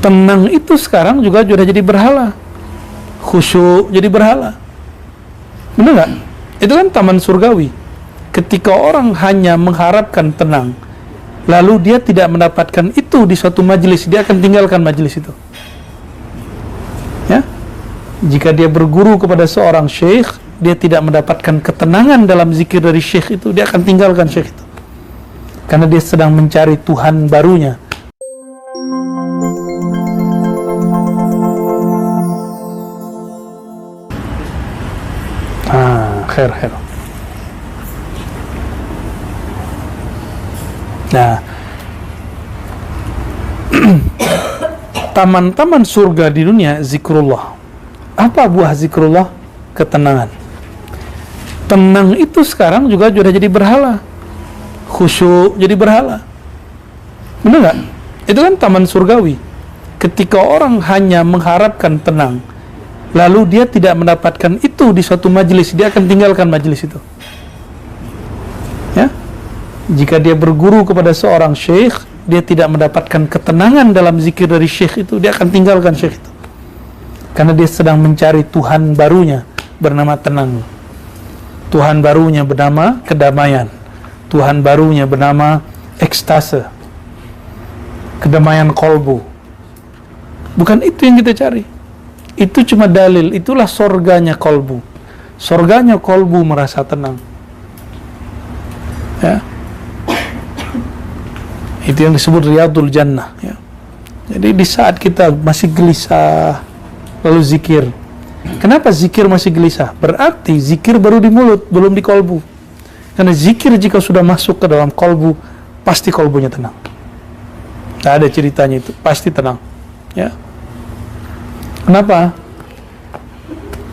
Tenang itu sekarang juga sudah jadi berhala. Khusyuk jadi berhala. Benar nggak? Itu kan taman surgawi. Ketika orang hanya mengharapkan tenang, lalu dia tidak mendapatkan itu di suatu majelis, dia akan tinggalkan majelis itu. Ya? Jika dia berguru kepada seorang syekh, dia tidak mendapatkan ketenangan dalam zikir dari syekh itu, dia akan tinggalkan syekh itu. Karena dia sedang mencari Tuhan barunya. Khair. Nah, taman-taman surga di dunia zikrullah. Apa buah zikrullah? Ketenangan. Tenang itu sekarang juga sudah jadi berhala. Khusyuk jadi berhala. Benar nggak? Itu kan taman surgawi. Ketika orang hanya mengharapkan tenang, lalu dia tidak mendapatkan itu di suatu majelis, dia akan tinggalkan majelis itu. Ya? Jika dia berguru kepada seorang syekh, dia tidak mendapatkan ketenangan dalam zikir dari syekh itu, dia akan tinggalkan syekh itu. Karena dia sedang mencari Tuhan barunya bernama tenang. Tuhan barunya bernama kedamaian. Tuhan barunya bernama ekstase. Kedamaian kolbu. Bukan itu yang kita cari. Itu cuma dalil, itulah sorganya kolbu. Sorganya kolbu merasa tenang. Ya. Itu yang disebut riyadul jannah. Ya. Jadi di saat kita masih gelisah, lalu zikir. Kenapa zikir masih gelisah? Berarti zikir baru di mulut, belum di kolbu. Karena zikir jika sudah masuk ke dalam kolbu, pasti kolbunya tenang. Tidak ada ceritanya itu, pasti tenang. Ya. Kenapa?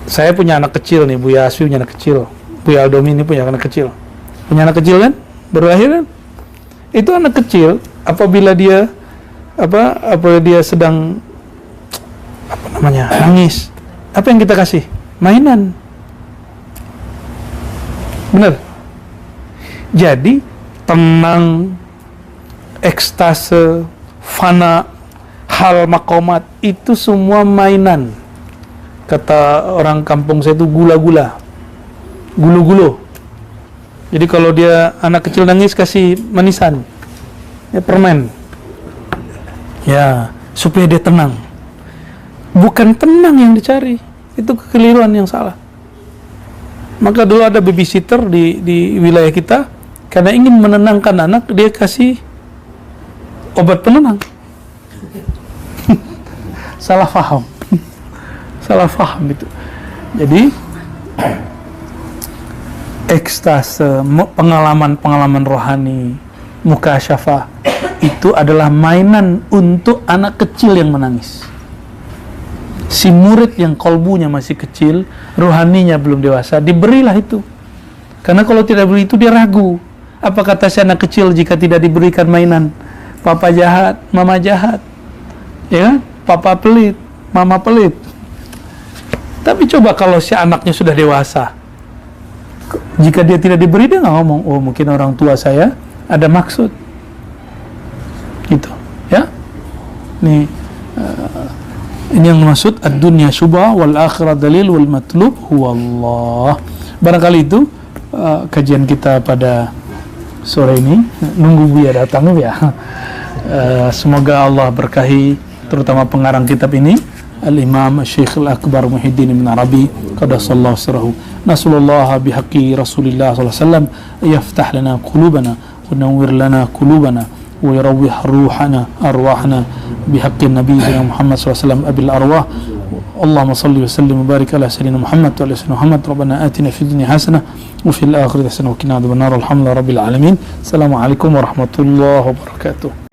Saya punya anak kecil nih, Buya Aswi punya anak kecil, Buya Aldomi ini punya anak kecil. Punya anak kecil kan? Baru lahir kan? Itu anak kecil, apabila dia dia sedang nangis, apa yang kita kasih? Mainan. Benar? Jadi tenang, ekstase, fana, hal makomat itu semua mainan. Kata orang kampung saya itu gula-gula, gulu-gulu. Jadi kalau dia anak kecil nangis, kasih manisan, ya permen, ya supaya dia tenang. Bukan tenang yang dicari, itu kekeliruan yang salah. Maka dulu ada babysitter di wilayah kita, karena ingin menenangkan anak, dia kasih obat penenang. Salah faham itu. Jadi ekstase, pengalaman rohani, mukasyafah itu adalah mainan untuk anak kecil yang menangis. Si murid yang kolbunya masih kecil, rohaninya belum dewasa, diberilah itu. Karena kalau tidak beri itu dia ragu. Apa kata si anak kecil jika tidak diberikan mainan? Papa jahat, mama jahat. Ya, papa pelit, mama pelit. Tapi coba kalau si anaknya sudah dewasa, jika dia tidak diberi, dia nggak ngomong, oh mungkin orang tua saya ada maksud, gitu, ya. Ini yang maksud ad-dunya syubha wal akhirah dalil wal matlub huwa Allah. Barangkali itu kajian kita pada sore ini. Nunggu Buya datang ya. Semoga Allah berkahi terutama pengarang kitab ini, Al-Imam Syekh Al-Akbar Muhyiddin Ibn Arabi qaddasallahu sirrahu. Nasallallahu bihaqqi Rasulillah sallallahu alaihi wasallam yaftah lana qulubana wa nawwir lana qulubana wa yarawih ruhana arwahna bihaqqi nabiyyina Muhammad sallallahu alaihi wasallam abil arwah. Allahumma salli wa sallim wa barik ala sayyidina Muhammad wa ala sayyidina Muhammad. Rabbana atina fid dunya hasanah wa fil akhirati hasanah wa qina adzabannar. Alhamdulillahi rabbil alamin. Assalamualaikum warahmatullahi wabarakatuh.